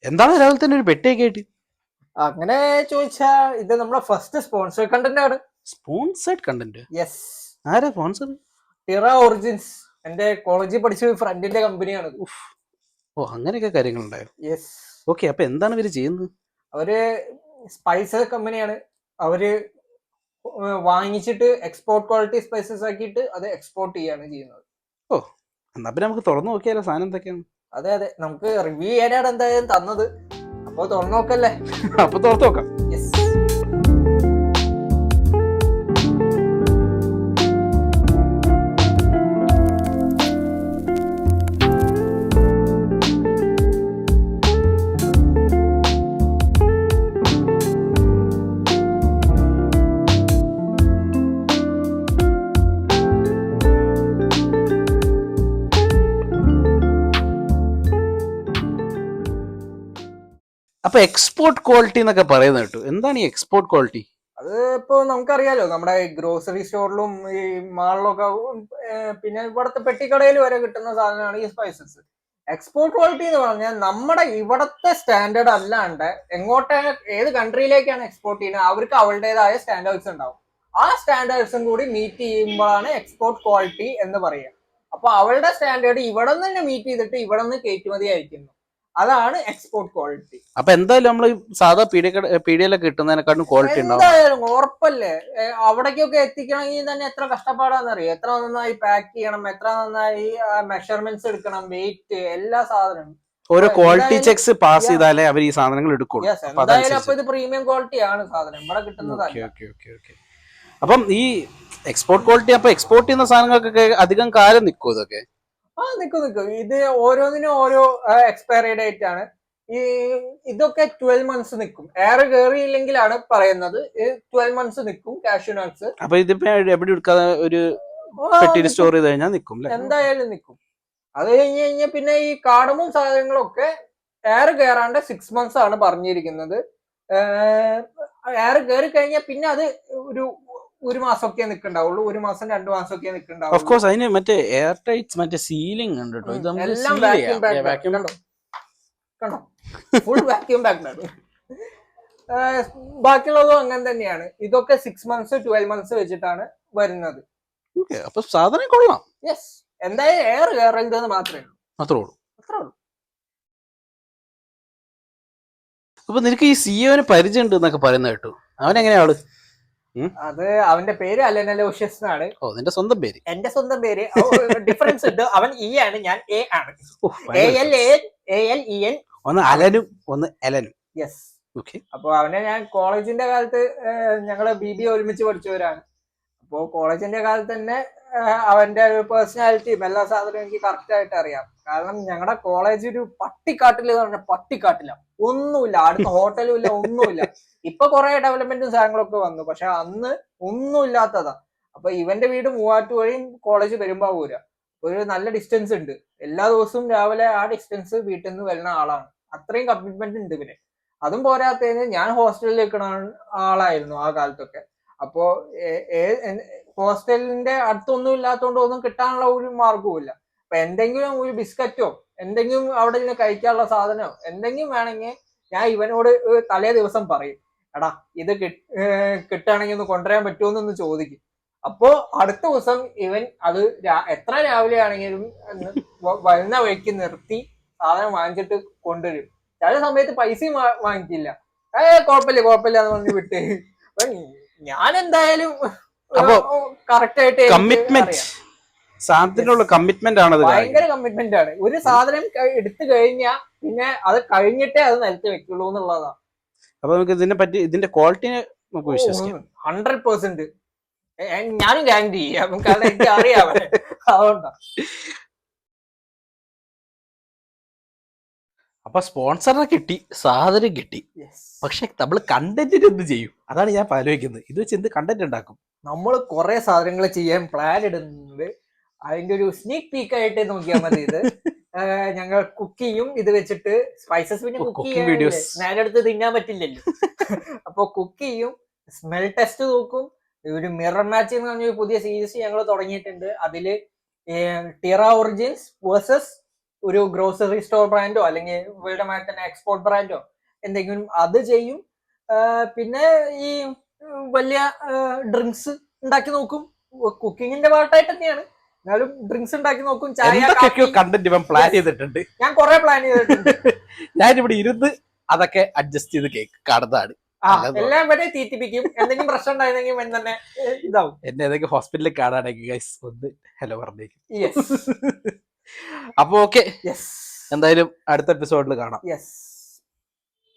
എന്താണ് രാവിലെ തന്നെ ഒരു പെട്ടിയൊക്കെ ആയിട്ട്? അങ്ങനെ ചോദിച്ചാ ഇത് നമ്മുടെ ഫസ്റ്റ് സ്പോൺസർ കണ്ടന്റ് ആണ്. Sponsored content? യെസ്, ആരാ സ്പോൺസർ? ടിറ ഒറിജിൻസ്, എന്റെ കോളേജിൽ പഠിച്ച ഫ്രണ്ടിന്റെ കമ്പനിയാണ്. ഓ, അങ്ങനെയൊക്കെ കാര്യങ്ങളുണ്ടായോ? യെസ്. ഓക്കെ, അപ്പൊ എന്താണ് ഇവര് ചെയ്യുന്നത്? അവര് സ്പൈസസ് കമ്പനിയാണ്. അവര് വാങ്ങിച്ചിട്ട് എക്സ്പോർട്ട് ക്വാളിറ്റി സ്പൈസസ് ആക്കിയിട്ട് അത് എക്സ്പോർട്ട് ചെയ്യാണ് ചെയ്യുന്നത്. ഓ, എന്നാ പിന്നെ നമുക്ക് തുറന്നു നോക്കിയാലോ സാധനം എന്തൊക്കെയാണ്? അതെ അതെ, നമുക്ക് റിവ്യൂ ചെയ്യാനാണ് എന്തായാലും തന്നത്, അപ്പൊ തുറന്നു നോക്കല്ലേ? അപ്പൊ തുറന്നു നോക്കാം. യെസ്. അപ്പൊ എക്സ്പോർട്ട് ക്വാളിറ്റി എന്നൊക്കെ പറയുന്നത് കേട്ടു. എന്താണ് ഈ എക്സ്പോർട്ട് ക്വാളിറ്റി? അത് ഇപ്പൊ നമുക്കറിയാലോ, നമ്മുടെ ഗ്രോസറി സ്റ്റോറിലും ഈ മാളിലൊക്കെ പിന്നെ ഇവിടത്തെ പെട്ടിക്കടയിൽ വരെ കിട്ടുന്ന സാധനമാണ് ഈ സ്പൈസസ്. എക്സ്പോർട്ട് ക്വാളിറ്റി എന്ന് പറഞ്ഞാൽ നമ്മുടെ ഇവിടത്തെ സ്റ്റാൻഡേർഡ് അല്ലാണ്ട് എങ്ങോട്ട് ഏത് കൺട്രിയിലേക്കാണ് എക്സ്പോർട്ട് ചെയ്യുന്നത് അവർക്ക് അവരുടേതായ സ്റ്റാൻഡേർഡ്സ് ഉണ്ടാവും. ആ സ്റ്റാൻഡേർഡ്സും കൂടി മീറ്റ് ചെയ്യുമ്പോഴാണ് എക്സ്പോർട്ട് ക്വാളിറ്റി എന്ന് പറയുക. അപ്പൊ അവളുടെ സ്റ്റാൻഡേർഡ് ഇവിടെ നിന്ന് തന്നെ മീറ്റ് ചെയ്തിട്ട് ഇവിടെ നിന്ന് കയറ്റുമതി അയക്കുന്നു. അതാണ് എക്സ്പോർട്ട് ക്വാളിറ്റി. അപ്പൊ എന്തായാലും നമ്മൾ സാധാ പീഡിയയിലൊക്കെ കിട്ടുന്നതിനെക്കാട്ടും ക്വാളിറ്റി ഉണ്ടാവും. എന്തായാലും ഉറപ്പല്ലേ. അവിടേക്കൊക്കെ എത്തിക്കണമെങ്കിൽ തന്നെ എത്ര കഷ്ടപ്പാടാന്നറിയോ, എത്ര നന്നായി പാക്ക് ചെയ്യണം, എത്ര നന്നായി മെഷർമെന്റ്സ് എടുക്കണം, വെയിറ്റ്, എല്ലാ സാധനവും ഓരോ ക്വാളിറ്റി ചെക്സ് പാസ് ചെയ്താലേ അവർ ഈ സാധനങ്ങൾ എടുക്കുള്ളൂ. എന്തായാലും അപ്പൊ ഇത് പ്രീമിയം ക്വാളിറ്റി ആണ് സാധനം, ഇവിടെ കിട്ടുന്നതല്ല. അപ്പം ഈ എക്സ്പോർട്ട് ക്വാളിറ്റി, അപ്പൊ എക്സ്പോർട്ട് ചെയ്യുന്ന സാധനങ്ങൾക്കൊക്കെ അധികം കാലം നിൽക്കും ഇതൊക്കെ? നിക്കും. ഇത് ഓരോന്നിനും ഓരോ എക്സ്പയറി ഡേറ്റ് ആണ്. ഈ ഇതൊക്കെ 12 months നിൽക്കും. എയർ കയറിയില്ലെങ്കിലാണ് പറയുന്നത് 12 months നിൽക്കും കാഷ്യൂ നട്ട്സ്. അപ്പൊ ഇതിപ്പോ എവിടെ എടുക്കാതെ ഒരു പെട്ടിയിൽ സ്റ്റോർ ചെയ്ത് കഴിഞ്ഞാൽ നിൽക്കും? എന്തായാലും നിൽക്കും. അത് കഴിഞ്ഞ് പിന്നെ ഈ കാർഡമും സാധനങ്ങളൊക്കെ എയർ കയറാണ്ട് 6 months ആണ് പറഞ്ഞിരിക്കുന്നത്. എയർ കയറി കഴിഞ്ഞാൽ പിന്നെ അത് ഒരു മാസമൊക്കെ നിൽക്കണ്ടാവുള്ളൂ, 1 മാസം 2 മാസമൊക്കെ നിൽക്കണ്ടാവുള്ളൂ. ഓഫ് കോഴ്സ് അതിന് മറ്റേ എയർ ടൈറ്റ്സ്, മറ്റേ സീലിംഗ് ഉണ്ട് കേട്ടോ. ഇത് എല്ലാം വാക്യൂം കണ്ടോ, ഫുൾ വാക്യൂം പാക്ഡ് ആണ്. ബാക്കിയുള്ളതും അങ്ങനെ തന്നെയാണ്. ഇതൊക്കെ 6 months 12 months വെച്ചിട്ടാണ് വരുന്നത്. അപ്പൊ സാധനം കൊള്ളാം. യെസ്, എന്തായാലും എയർ കയറരുതെന്ന് മാത്രമേ ഉള്ളൂ. അപ്പൊ നിനക്ക് ഈ സിഒന് പരിചയം ഉണ്ട് എന്നൊക്കെ പറയുന്നത് കേട്ടു. അവൻ എങ്ങനെയാ ആള്? അത് അവന്റെ പേര് അലൻ അലോഷ്യസ് എന്നാണ്. ഓ, നിന്റെ സ്വന്തം പേര്? എന്റെ സ്വന്തം പേര്. ഡിഫറൻസ് ഉണ്ട്. അവൻ ഇ ആണ്, ഞാൻ എ ആണ്. ALEN. ഒന്ന് അലനും ഒന്ന് എലനും. യെസ്. അപ്പൊ അവനെ ഞാൻ കോളേജിന്റെ കാലത്ത് ഞങ്ങള് BBA ഒരുമിച്ച് പഠിച്ചവരാണ്. അപ്പോ കോളേജിന്റെ കാലത്ത് തന്നെ അവന്റെ പേഴ്സണാലിറ്റിയും എല്ലാ സാധനവും എനിക്ക് കറക്റ്റ് ആയിട്ട് അറിയാം. കാരണം ഞങ്ങളുടെ കോളേജ് ഒരു പട്ടിക്കാട്ടില് പറഞ്ഞ പട്ടിക്കാട്ടില്ല, ഒന്നുമില്ല, അടുത്ത ഹോട്ടലും ഇല്ല, ഒന്നുമില്ല. ഇപ്പൊ കുറെ ഡെവലപ്മെന്റും സാധനങ്ങളൊക്കെ വന്നു, പക്ഷെ അന്ന് ഒന്നും ഇല്ലാത്തതാ. അപ്പൊ ഇവന്റെ വീട് മൂവാറ്റുപുഴയും കോളേജ് പെരുമ്പാവൂര, ഒരു നല്ല ഡിസ്റ്റൻസ് ഉണ്ട്. എല്ലാ ദിവസവും രാവിലെ ആ ഡിസ്റ്റൻസ് വീട്ടിൽ നിന്ന് വരുന്ന ആളാണ്. അത്രയും കമ്മിറ്റ്മെന്റ് ഉണ്ട് ഇവന്. അതും പോരാത്തതിന് ഞാൻ ഹോസ്റ്റലിൽ നിൽക്കുന്ന ആളായിരുന്നു ആ കാലത്തൊക്കെ. അപ്പോ ഹോസ്റ്റലിന്റെ അടുത്തൊന്നും ഇല്ലാത്തതുകൊണ്ട് ഒന്നും കിട്ടാനുള്ള ഒരു മാർഗവും ഇല്ല. അപ്പൊ എന്തെങ്കിലും ഒരു ബിസ്ക്കറ്റോ എന്തെങ്കിലും അവിടെ നിന്ന് കഴിക്കാനുള്ള സാധനമോ എന്തെങ്കിലും വേണമെങ്കിൽ ഞാൻ ഇവനോട് തലേ ദിവസം പറയും, എടാ ഇത് കിട്ടുകയാണെങ്കിൽ ഒന്ന് കൊണ്ടുവരാൻ പറ്റുമോന്നൊന്ന് ചോദിക്കും. അപ്പോ അടുത്ത ദിവസം ഇവൻ അത് എത്ര രാവിലെ ആണെങ്കിലും വരുന്ന വഴിക്ക് നിർത്തി സാധനം വാങ്ങിച്ചിട്ട് കൊണ്ടുവരും. ചില സമയത്ത് പൈസയും വാങ്ങിക്കില്ല. കുഴപ്പമില്ല എന്ന് പറഞ്ഞ് വിട്ട്. ഞാൻ എന്തായാലും കറക്റ്റ് ആയിട്ട് സാധനത്തിനുള്ള കമ്മിറ്റ്മെന്റ് ആണ്. ഭയങ്കര കമ്മിറ്റ്മെന്റ് ആണ്. ഒരു സാധനം എടുത്തു കഴിഞ്ഞാൽ പിന്നെ അത് കഴിഞ്ഞിട്ടേ അത് നിലത്ത് വെക്കുള്ളൂ എന്നുള്ളതാണ്. അപ്പൊ നമുക്ക് ഇതിന്റെ ക്വാളിറ്റിനെ നമുക്ക് വിശ്വസിക്കാം 100%. ഞാനും ഗ്യാരണ്ടി ചെയ്യാം, കാരണം എനിക്ക് അറിയാം. അതുകൊണ്ടാ. അപ്പൊ സ്പോൺസറിനെ കിട്ടി, സാധനം കിട്ടി, പക്ഷെ നമ്മൾ കണ്ടന്റിന് എന്ത് ചെയ്യും? അതാണ് ഞാൻ ആലോചിക്കുന്നത്. ഇത് വെച്ച് എന്ത് കണ്ടന്റ് ഉണ്ടാക്കും? നമ്മൾ കുറെ സാധനങ്ങൾ ചെയ്യാൻ പ്ലാൻ ഇടുന്നുണ്ട്. അതിന്റെ ഒരു സ്നീക് പീക്ക് ആയിട്ട് നോക്കിയാൽ മതി. ഇത് ഞങ്ങൾ കുക്ക് ചെയ്യും ഇത് വെച്ചിട്ട്. സ്പൈസസ് പിന്നെ കുക്ക് ചെയ്യാൻ നേരെടുത്ത് തിന്നാൻ പറ്റില്ലല്ലോ. അപ്പൊ കുക്ക് ചെയ്യും, സ്മെൽ ടെസ്റ്റ് നോക്കും, ഒരു മിറർ മാച്ച് എന്ന് പറഞ്ഞ പുതിയ സീരീസ് ഞങ്ങൾ തുടങ്ങിയിട്ടുണ്ട്. അതില് ടിറ ഒറിജിൻസ് വേഴ്സസ് ഒരു ഗ്രോസറി സ്റ്റോർ ബ്രാൻഡോ അല്ലെങ്കിൽ ഇവരുടെ മാതിരി തന്നെ എക്സ്പോർട്ട് ബ്രാൻഡോ എന്തെങ്കിലും അത് ചെയ്യും. പിന്നെ ഈ വലിയ ഡ്രിങ്ക്സ് ഉണ്ടാക്കി നോക്കും. കുക്കിങ്ങിന്റെ പാർട്ടായിട്ട് തന്നെയാണ്, എന്നാലും ഡ്രിങ്ക്സ് ഉണ്ടാക്കി നോക്കും. ചായ, എന്തൊക്കെയോ കണ്ടന്റ് ഇവൻ പ്ലാൻ ചെയ്തിട്ടുണ്ട്. ഞാൻ കുറെ പ്ലാൻ ചെയ്തിട്ടുണ്ട്. ഞാനിവിടെ ഇരുന്ന് അതൊക്കെ അഡ്ജസ്റ്റ് ചെയ്ത് കേക്ക് കാണുന്നതാണ്. എല്ലാം വരെ തീറ്റിപ്പിക്കും. എന്തെങ്കിലും പ്രശ്നം ഉണ്ടായിരുന്നെങ്കിൽ തന്നെ ഇതാവും. എന്നെ ഏതൊക്കെ ഹോസ്പിറ്റലിൽ കാണാണെങ്കിൽ ഗൈസ് ഒന്ന് ഹലോ പറഞ്ഞേക്കും. യെസ്. അപ്പൊ ഓക്കെ, യെസ്, എന്തായാലും അടുത്ത എപ്പിസോഡിൽ കാണാം. യെസ്.